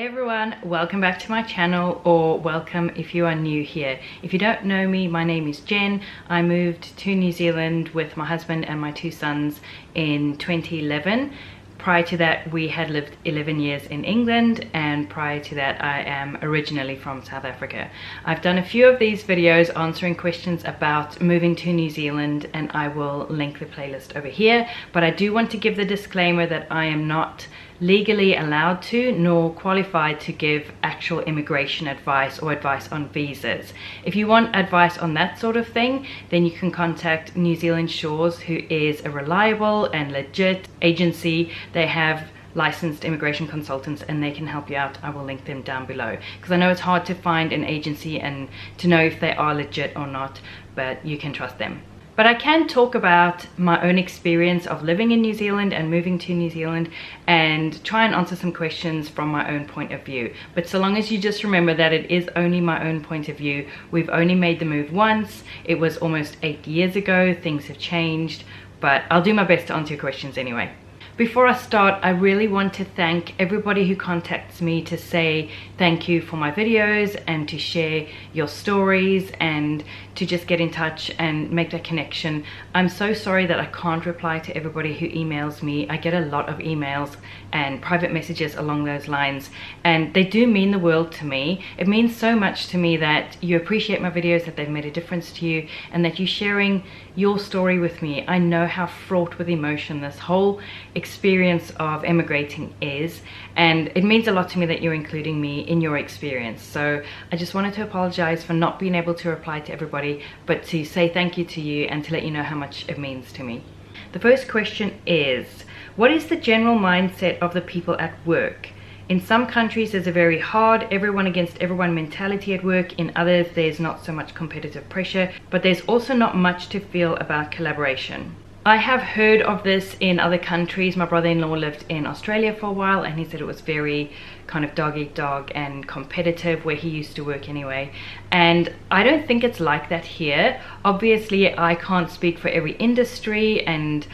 Hey everyone, welcome back to my channel, or welcome if you are new here. If you don't know me, my name is Jen. I moved to New Zealand with my husband and my two sons in 2011. Prior to that, we had lived 11 years in England, and prior to that, I am originally from South Africa. I've done a few of these videos answering questions about moving to New Zealand, and I will link the playlist over here. But I do want to give the disclaimer that I am not legally allowed to nor qualified to give actual immigration advice or advice on visas. If you want advice on that sort of thing, then you can contact New Zealand Shores, who is a reliable and legit agency. They have licensed immigration consultants and they can help you out. I will link them down below, because I know it's hard to find an agency and to know if they are legit or not, but you can trust them. But I can talk about my own experience of living in New Zealand and moving to New Zealand and try and answer some questions from my own point of view. But so long as you just remember that it is only my own point of view. We've only made the move once. It was almost 8 years ago. Things have changed, but I'll do my best to answer your questions anyway. Before I start, I really want to thank everybody who contacts me to say thank you for my videos and to share your stories and to just get in touch and make that connection. I'm so sorry that I can't reply to everybody who emails me. I get a lot of emails and private messages along those lines, and they do mean the world to me. It means so much to me that you appreciate my videos, that they've made a difference to you, and that you're sharing your story with me. I know how fraught with emotion this whole experience of emigrating is, and it means a lot to me that you're including me in your experience. So I just wanted to apologize for not being able to reply to everybody, but to say thank you to you and to let you know how much it means to me. The first question is, what is the general mindset of the people at work? In some countries there's a very hard everyone against everyone mentality at work. In others there's not so much competitive pressure, but there's also not much to feel about collaboration. I have heard of this in other countries. My brother-in-law lived in Australia for a while and he said it was very kind of dog eat dog and competitive where he used to work anyway. And I don't think it's like that here. Obviously I can't speak for every industry, and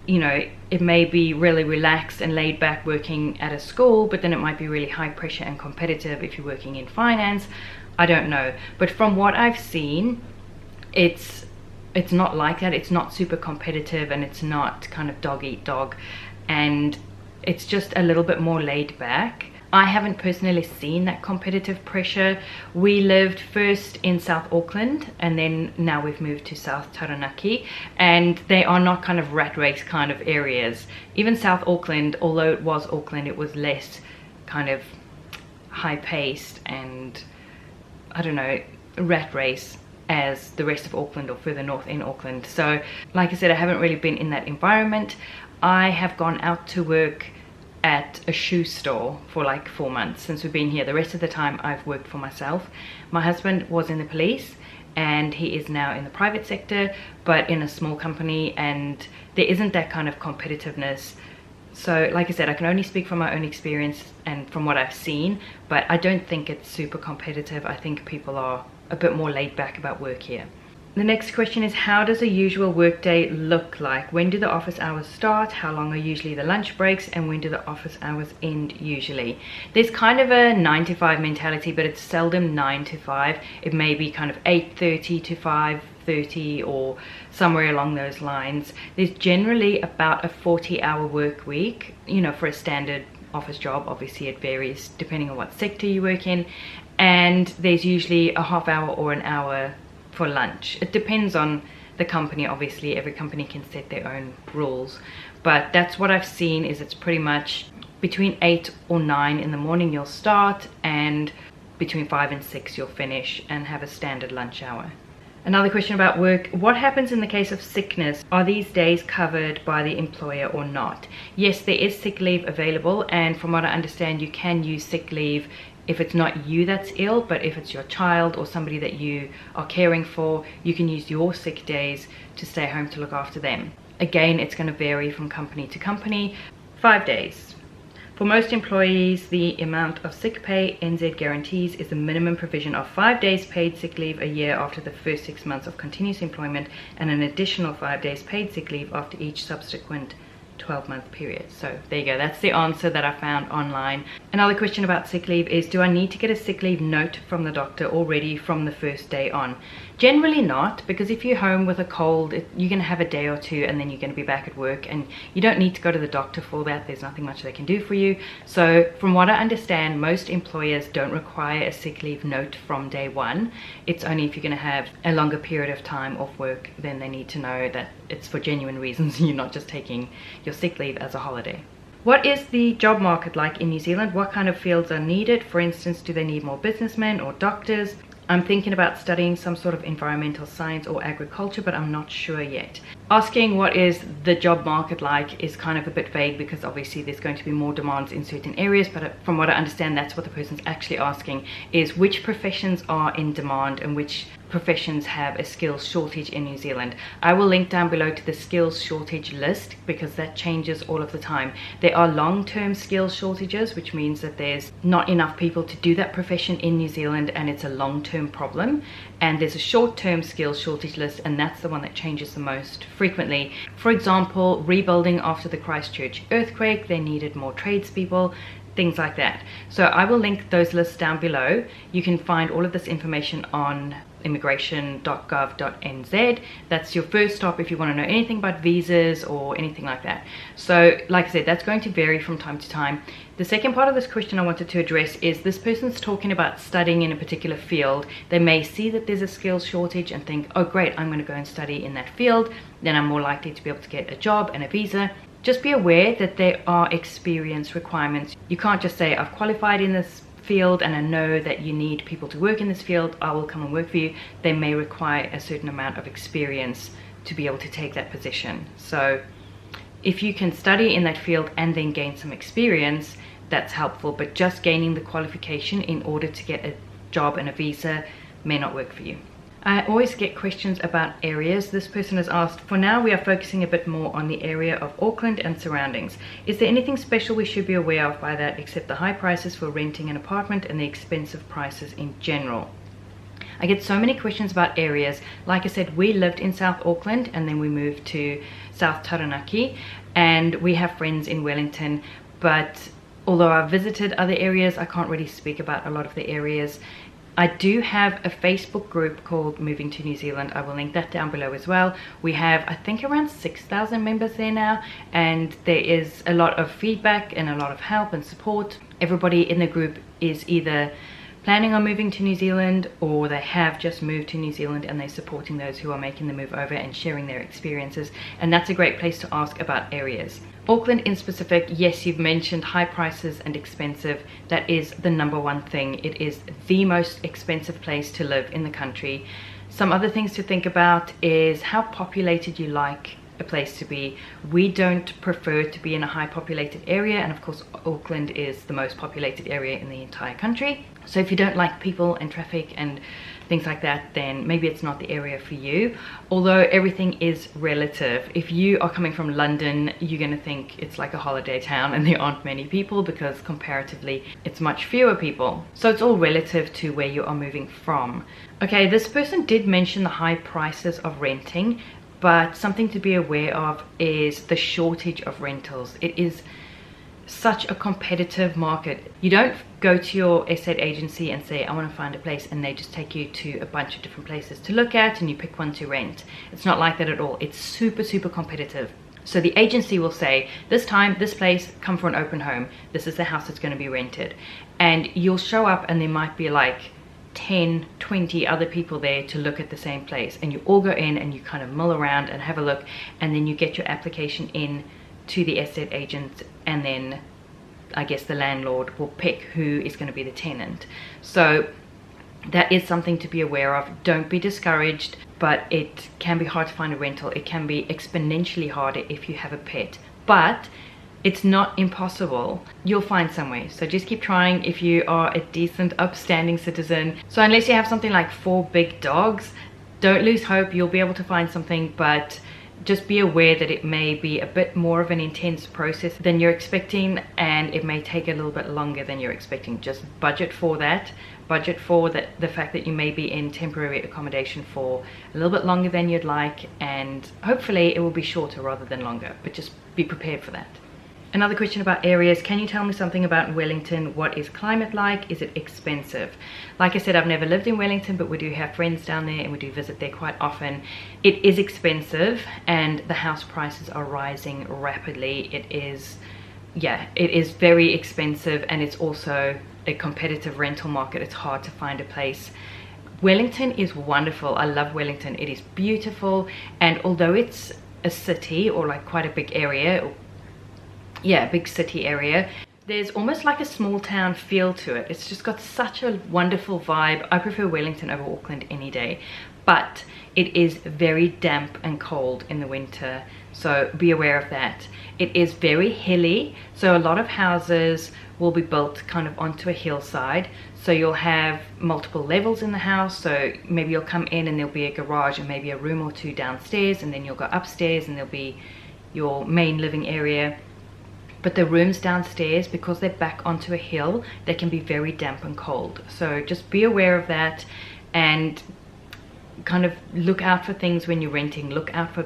you know, it may be really relaxed and laid back working at a school, but then it might be really high pressure and competitive if you're working in finance. I don't know, but from what I've seen, it's not like that. It's not super competitive and it's not kind of dog eat dog, and it's just a little bit more laid back. I haven't personally seen that competitive pressure. We lived first in South Auckland and then now we've moved to South Taranaki, and they are not kind of rat race kind of areas. Even South Auckland, although it was Auckland, it was less kind of high paced and, I don't know, rat race as the rest of Auckland or further north in Auckland. So like I said, I haven't really been in that environment. I have gone out to work at a shoe store for like 4 months since we've been here. The rest of the time I've worked for myself. My husband was in the police and he is now in the private sector, but in a small company, and there isn't that kind of competitiveness. So like I said, I can only speak from my own experience and from what I've seen, but I don't think it's super competitive. I think people are a bit more laid back about work here. The next question is, how does a usual workday look like? When do the office hours start? How long are usually the lunch breaks? And when do the office hours end usually? There's kind of a 9 to 5 mentality, but it's seldom 9 to 5. It may be kind of 8:30 to 5:30 or somewhere along those lines. There's generally about a 40-hour work week, you know, for a standard office job. Obviously it varies depending on what sector you work in, and there's usually a half hour or an hour for lunch. It depends on the company. Obviously every company can set their own rules, but that's what I've seen. Is it's pretty much between 8 or 9 in the morning you'll start, and between 5 and 6 you'll finish and have a standard lunch hour. Another question about work: what happens in the case of sickness? Are these days covered by the employer or not? Yes, there is sick leave available, and from what I understand you can use sick leave if it's not you that's ill, but if it's your child or somebody that you are caring for, you can use your sick days to stay home to look after them. Again, it's going to vary from company to company. 5 days. For most employees, the amount of sick pay NZ guarantees is the minimum provision of 5 days paid sick leave a year after the first 6 months of continuous employment, and an additional 5 days paid sick leave after each subsequent 12-month period. So there you go, that's the answer that I found online. Another question about sick leave is, do I need to get a sick leave note from the doctor already from the first day on? Generally not, because if you're home with a cold, you're going to have a day or two and then you're going to be back at work, and you don't need to go to the doctor for that. There's nothing much they can do for you. So from what I understand, most employers don't require a sick leave note from day one. It's only if you're going to have a longer period of time off work, then they need to know that it's for genuine reasons. You're not just taking your sick leave as a holiday. What is the job market like in New Zealand? What kind of fields are needed? For instance, do they need more businessmen or doctors? I'm thinking about studying some sort of environmental science or agriculture, but I'm not sure yet. Asking what is the job market like is kind of a bit vague, because obviously there's going to be more demands in certain areas, but from what I understand, that's what the person's actually asking, is which professions are in demand and which professions have a skills shortage in New Zealand. I will link down below to the skills shortage list, because that changes all of the time. There are long-term skills shortages, which means that there's not enough people to do that profession in New Zealand and it's a long-term problem. And there's a short-term skills shortage list, and that's the one that changes the most frequently. For example, rebuilding after the Christchurch earthquake, they needed more tradespeople, things like that. So I will link those lists down below. You can find all of this information on immigration.gov.nz. That's your first stop if you want to know anything about visas or anything like that. So like I said, that's going to vary from time to time. The second part of this question I wanted to address is, this person's talking about studying in a particular field. They may see that there's a skills shortage and think, oh great, I'm going to go and study in that field, then I'm more likely to be able to get a job and a visa. Just be aware that there are experience requirements. You can't just say, I've qualified in this field and I know that you need people to work in this field, I will come and work for you. They may require a certain amount of experience to be able to take that position. So if you can study in that field and then gain some experience, that's helpful, but just gaining the qualification in order to get a job and a visa may not work for you. I always get questions about areas. This person has asked, for now we are focusing a bit more on the area of Auckland and surroundings. Is there anything special we should be aware of by that, except the high prices for renting an apartment and the expensive prices in general? I get so many questions about areas. Like I said, we lived in South Auckland and then we moved to South Taranaki, and we have friends in Wellington, but although I've visited other areas, I can't really speak about a lot of the areas. I do have a Facebook group called Moving to New Zealand. I will link that down below as well. We have, I think, around 6,000 members there now, and there is a lot of feedback and a lot of help and support. Everybody in the group is either planning on moving to New Zealand, or they have just moved to New Zealand and they're supporting those who are making the move over and sharing their experiences, and that's a great place to ask about areas. Auckland in specific, yes, you've mentioned high prices and expensive. That is the number one thing. It is the most expensive place to live in the country. Some other things to think about is how populated you like a place to be. We don't prefer to be in a high populated area, and of course Auckland is the most populated area in the entire country. So if you don't like people and traffic and things like that, then maybe it's not the area for you. Although everything is relative. If you are coming from London, you're going to think it's like a holiday town and there aren't many people, because comparatively it's much fewer people. So it's all relative to where you are moving from. Okay, this person did mention the high prices of renting, but something to be aware of is the shortage of rentals. It is such a competitive market. You don't go to your estate agency and say, I want to find a place, and they just take you to a bunch of different places to look at and you pick one to rent. It's not like that at all. It's super competitive. So the agency will say, this time, this place, come for an open home. This is the house that's going to be rented. And you'll show up and there might be like 10, 20 other people there to look at the same place, and you all go in and you kind of mull around and have a look, and then you get your application in to the estate agent, and then I guess the landlord will pick who is going to be the tenant. So that is something to be aware of. Don't be discouraged, but it can be hard to find a rental. It can be exponentially harder if you have a pet, but it's not impossible. You'll find some way. So just keep trying if you are a decent, upstanding citizen. So unless you have something like 4 big dogs, don't lose hope. You'll be able to find something, but just be aware that it may be a bit more of an intense process than you're expecting, and it may take a little bit longer than you're expecting. Just budget for that. Budget for the fact that you may be in temporary accommodation for a little bit longer than you'd like, and hopefully it will be shorter rather than longer, but just be prepared for that. Another question about areas. Can you tell me something about Wellington? What is climate like? Is it expensive? Like I said, I've never lived in Wellington, but we do have friends down there and we do visit there quite often. It is expensive and the house prices are rising rapidly. It is very expensive, and it's also a competitive rental market. It's hard to find a place. Wellington is wonderful. I love Wellington. It is beautiful, and although it's a city, or like quite a big area, big city area, there's almost like a small town feel to it. It's just got such a wonderful vibe. I prefer Wellington over Auckland any day, but it is very damp and cold in the winter, so be aware of that. It is very hilly, so a lot of houses will be built kind of onto a hillside, so you'll have multiple levels in the house. So maybe you'll come in and there'll be a garage and maybe a room or two downstairs, and then you'll go upstairs and there'll be your main living area. But the rooms downstairs, because they're back onto a hill, they can be very damp and cold. So just be aware of that and kind of look out for things when you're renting. Look out for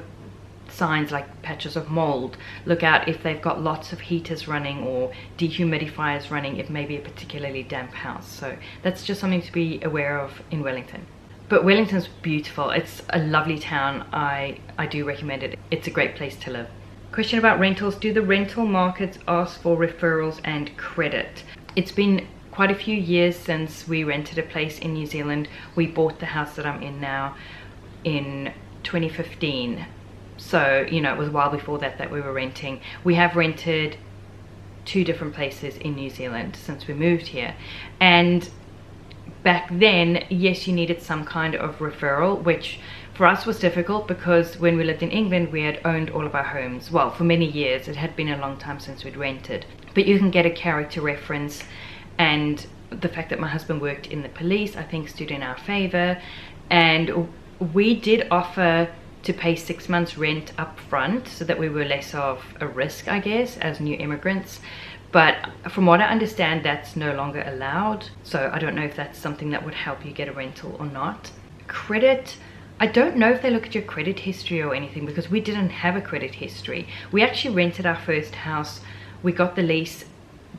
signs like patches of mold. Look out if they've got lots of heaters running or dehumidifiers running, if maybe a particularly damp house. So that's just something to be aware of in Wellington. But Wellington's beautiful. It's a lovely town. I do recommend it. It's a great place to live. Question about rentals. Do the rental markets ask for referrals and credit? It's been quite a few years since we rented a place in New Zealand. We bought the house that I'm in now in 2015. So, you know, it was a while before that we were renting. We have rented 2 different places in New Zealand since we moved here. And back then, yes, you needed some kind of referral, which for us was difficult because when we lived in England, we had owned all of our homes. Well, for many years. It had been a long time since we'd rented. But you can get a character reference, and the fact that my husband worked in the police, I think, stood in our favor. And we did offer to pay 6 months rent up front so that we were less of a risk, I guess, as new immigrants. But from what I understand, that's no longer allowed. So I don't know if that's something that would help you get a rental or not. Credit, I don't know if they look at your credit history or anything, because we didn't have a credit history. We actually rented our first house. We got the lease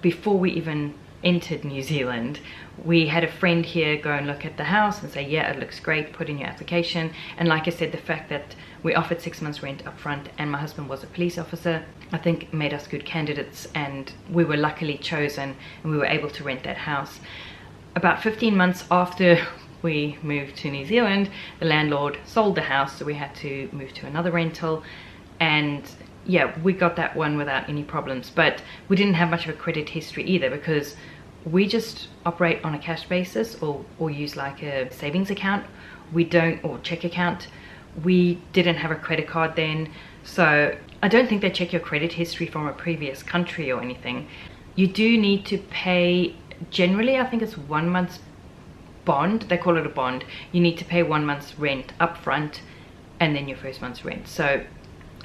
before we even entered New Zealand. We had a friend here go and look at the house and say, yeah, it looks great, put in your application. And like I said, the fact that we offered 6 months rent up front and my husband was a police officer, I think made us good candidates, and we were luckily chosen and we were able to rent that house. About 15 months after we moved to New Zealand, the landlord sold the house, so we had to move to another rental. And yeah, we got that one without any problems, but we didn't have much of a credit history either, because we just operate on a cash basis or use like a savings account. We don't, or check account. We didn't have a credit card then, so I don't think they check your credit history from a previous country or anything. You do need to pay, generally I think it's 1 month's bond. They call it a bond. You need to pay 1 month's rent up front and then your first month's rent. So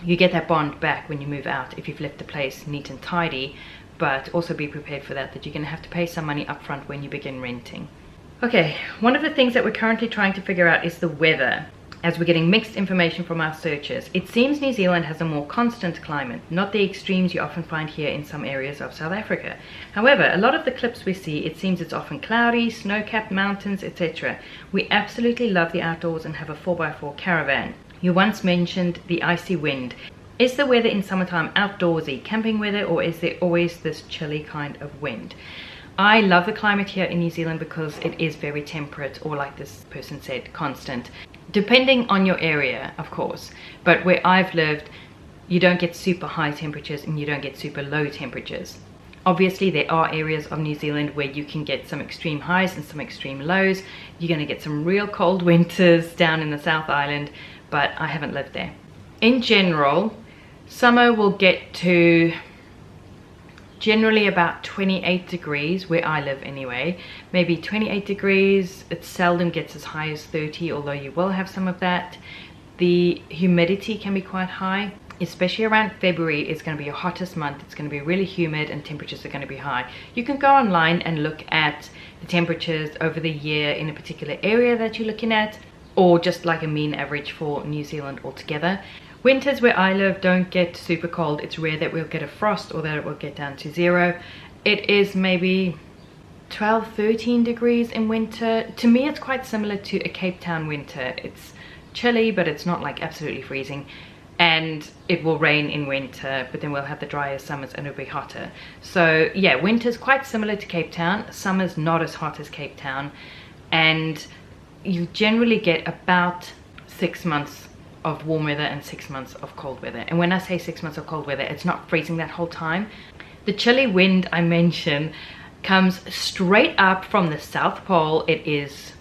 you get that bond back when you move out if you've left the place neat and tidy, but also be prepared for that you're going to have to pay some money up front when you begin renting. Okay, one of the things that we're currently trying to figure out is the weather, as we're getting mixed information from our searches. It seems New Zealand has a more constant climate, not the extremes you often find here in some areas of South Africa. However, a lot of the clips we see, it seems it's often cloudy, snow-capped mountains, etc. We absolutely love the outdoors and have a 4x4 caravan. You once mentioned the icy wind. Is the weather in summertime outdoorsy, camping weather, or is there always this chilly kind of wind? I love the climate here in New Zealand because it is very temperate, or like this person said, constant. Depending on your area, of course. But where I've lived, you don't get super high temperatures and you don't get super low temperatures. Obviously, there are areas of New Zealand where you can get some extreme highs and some extreme lows. You're going to get some real cold winters down in the South Island, but I haven't lived there. In general, summer will get to generally about 28 degrees where I live anyway. Maybe 28 degrees. It seldom gets as high as 30, although you will have some of that. The humidity can be quite high, especially around February. It's going to be your hottest month. It's going to be really humid and temperatures are going to be high. You can go online and look at the temperatures over the year in a particular area that you're looking at, or just like a mean average for New Zealand altogether. Winters where I live don't get super cold. It's rare that we'll get a frost or that it will get down to 0. It is maybe 12, 13 degrees in winter. To me, it's quite similar to a Cape Town winter. It's chilly, but it's not like absolutely freezing. And it will rain in winter, but then we'll have the drier summers and it'll be hotter. So yeah, winter's quite similar to Cape Town. Summer's not as hot as Cape Town. And you generally get about 6 months of warm weather and 6 months of cold weather. And when I say 6 months of cold weather, it's not freezing that whole time. The chilly wind I mentioned comes straight up from the South Pole. It is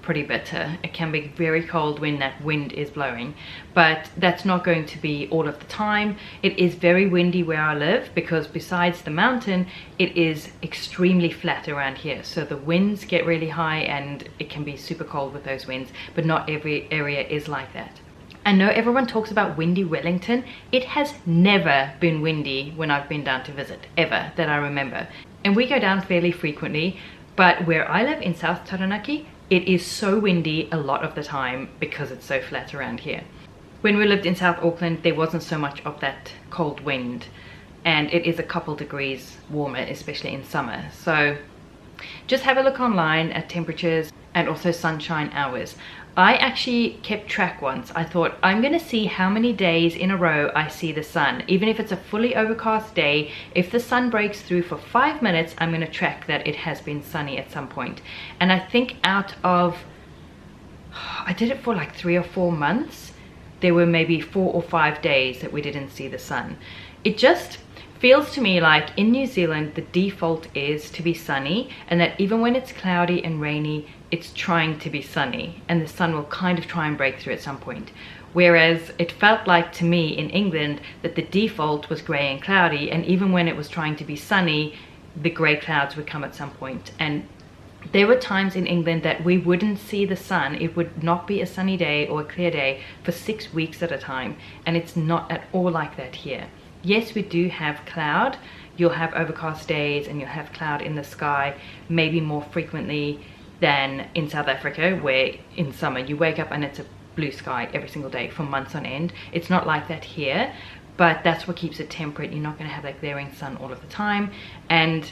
pretty bitter. It can be very cold when that wind is blowing, but that's not going to be all of the time. It is very windy where I live because besides the mountain, it is extremely flat around here. So the winds get really high and it can be super cold with those winds, but not every area is like that. I know everyone talks about windy Wellington. It has never been windy when I've been down to visit, ever, that I remember. And we go down fairly frequently, but where I live in South Taranaki, it is so windy a lot of the time because it's so flat around here. When we lived in South Auckland, there wasn't so much of that cold wind, and it is a couple degrees warmer, especially in summer. So just have a look online at temperatures and also sunshine hours. I actually kept track once. I thought, I'm gonna see how many days in a row I see the sun. Even if it's a fully overcast day, if the sun breaks through for 5 minutes, I'm gonna track that it has been sunny at some point. And I think out of, I did it for like 3 or 4 months, there were maybe 4 or 5 days that we didn't see the sun. It just feels to me like in New Zealand, the default is to be sunny, and that even when it's cloudy and rainy, it's trying to be sunny, and the sun will kind of try and break through at some point. Whereas it felt like to me in England that the default was grey and cloudy, and even when it was trying to be sunny, the grey clouds would come at some point. And there were times in England that we wouldn't see the sun. It would not be a sunny day or a clear day for 6 weeks at a time, and it's not at all like that here. Yes, we do have cloud. You'll have overcast days and you'll have cloud in the sky, maybe more frequently than in South Africa, where in summer you wake up and it's a blue sky every single day for months on end. It's not like that here, but that's what keeps it temperate. You're not going to have that glaring sun all of the time. And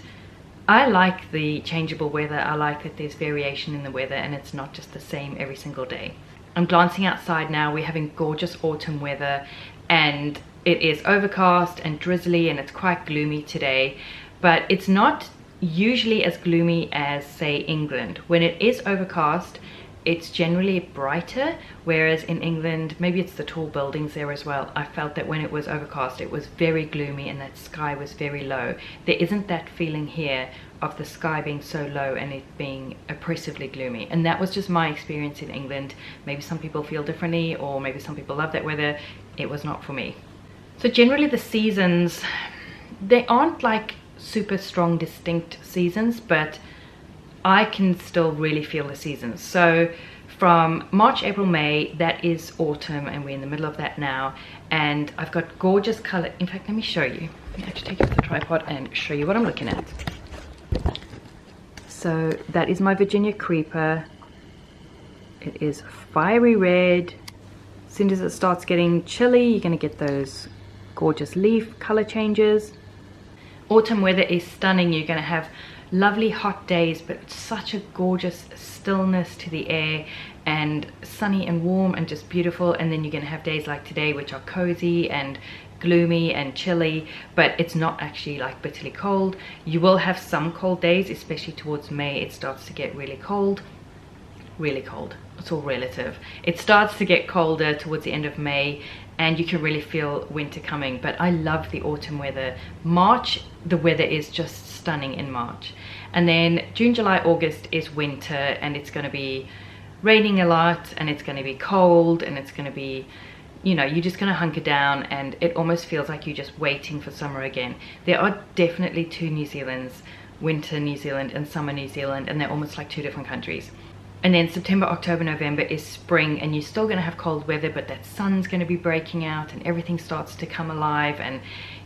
I like the changeable weather. I like that there's variation in the weather and it's not just the same every single day. I'm glancing outside now. We're having gorgeous autumn weather, and it is overcast and drizzly and it's quite gloomy today, but it's not usually as gloomy as, say, England. When it is overcast, it's generally brighter, whereas in England, maybe it's the tall buildings there as well, I felt that when it was overcast it was very gloomy and that sky was very low. There isn't that feeling here of the sky being so low and it being oppressively gloomy, and that was just my experience in England. Maybe some people feel differently, or maybe some people love that weather. It was not for me. So generally the seasons, they aren't like super strong distinct seasons, but I can still really feel the seasons. So from March, April, May, that is autumn, and we're in the middle of that now, and I've got gorgeous color. In fact, let me show you. Let me actually take it off the tripod and show you what I'm looking at. So that is my Virginia creeper. It is fiery red. As soon as it starts getting chilly, you're going to get those gorgeous leaf color changes. Autumn weather is stunning. You're going to have lovely hot days, but such a gorgeous stillness to the air, and sunny and warm and just beautiful. And then you're going to have days like today, which are cozy and gloomy and chilly, but it's not actually like bitterly cold. You will have some cold days, especially towards May. It starts to get really cold. Really cold. It's all relative. It starts to get colder towards the end of May, and you can really feel winter coming. But I love the autumn weather. March, the weather is just stunning in March. And then June, July, August is winter, and it's going to be raining a lot, and it's going to be cold, and it's going to be, you know, you're just going to hunker down, and it almost feels like you're just waiting for summer again. There are definitely two New Zealands, winter New Zealand and summer New Zealand, and they're almost like two different countries. And then September, October, November is spring, and you're still going to have cold weather, but that sun's going to be breaking out and everything starts to come alive, and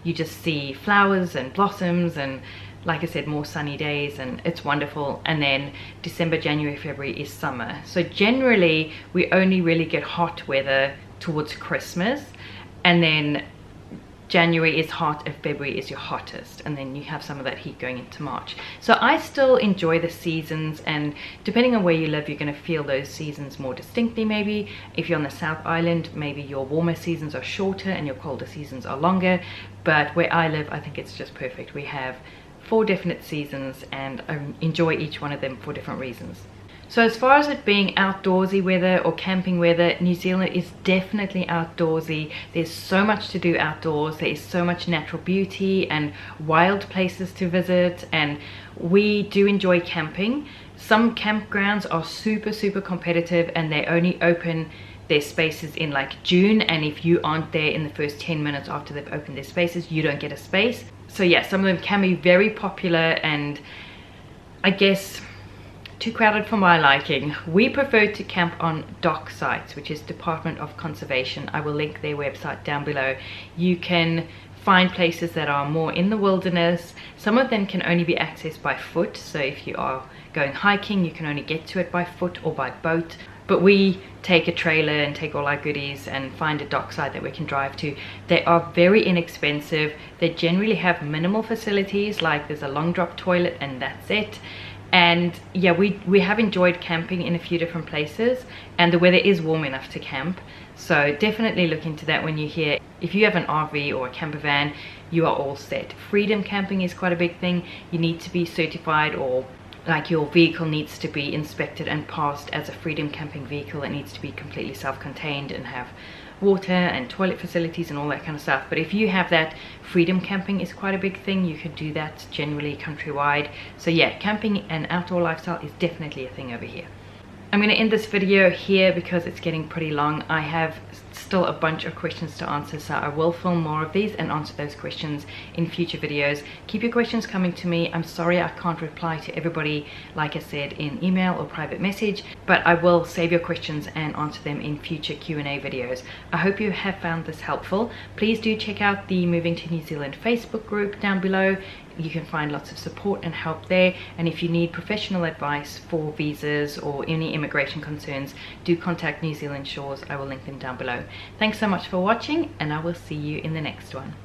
you just see flowers and blossoms and, like I said, more sunny days, and it's wonderful. And then December, January, February is summer. So generally we only really get hot weather towards Christmas, and then January is hot if February is your hottest, and then you have some of that heat going into March. So I still enjoy the seasons, and depending on where you live, you're going to feel those seasons more distinctly. Maybe if you're on the South Island, maybe your warmer seasons are shorter and your colder seasons are longer, but where I live, I think it's just perfect. We have 4 definite seasons, and I enjoy each one of them for different reasons. So as far as it being outdoorsy weather or camping weather, New Zealand is definitely outdoorsy. There's so much to do outdoors. There is so much natural beauty and wild places to visit, and we do enjoy camping. Some campgrounds are super competitive, and they only open their spaces in like June, and if you aren't there in the first 10 minutes after they've opened their spaces, you don't get a space. So yeah, some of them can be very popular, and I guess too crowded for my liking. We prefer to camp on DOC sites, which is Department of Conservation. I will link their website down below. You can find places that are more in the wilderness. Some of them can only be accessed by foot, so if you are going hiking, you can only get to it by foot or by boat. But we take a trailer and take all our goodies and find a dock site that we can drive to. They are very inexpensive. They generally have minimal facilities, like there's a long drop toilet and that's it. And yeah, we have enjoyed camping in a few different places, and the weather is warm enough to camp. So definitely look into that when you're here. If you have an RV or a camper van, you are all set. Freedom camping is quite a big thing. You need to be certified, or like your vehicle needs to be inspected and passed as a freedom camping vehicle. It needs to be completely self-contained and have water and toilet facilities and all that kind of stuff. But if you have that, freedom camping is quite a big thing. You can do that generally countrywide. So yeah, camping and outdoor lifestyle is definitely a thing over here. I'm going to end this video here because it's getting pretty long. I have still a bunch of questions to answer, so I will film more of these and answer those questions in future videos. Keep your questions coming to me. I'm sorry I can't reply to everybody, like I said, in email or private message, but I will save your questions and answer them in future Q&A videos. I hope you have found this helpful. Please do check out the Moving to New Zealand Facebook group down below. You can find lots of support and help there, and if you need professional advice for visas or any immigration concerns, do contact New Zealand Shores. I will link them down below. Thanks so much for watching, and I will see you in the next one.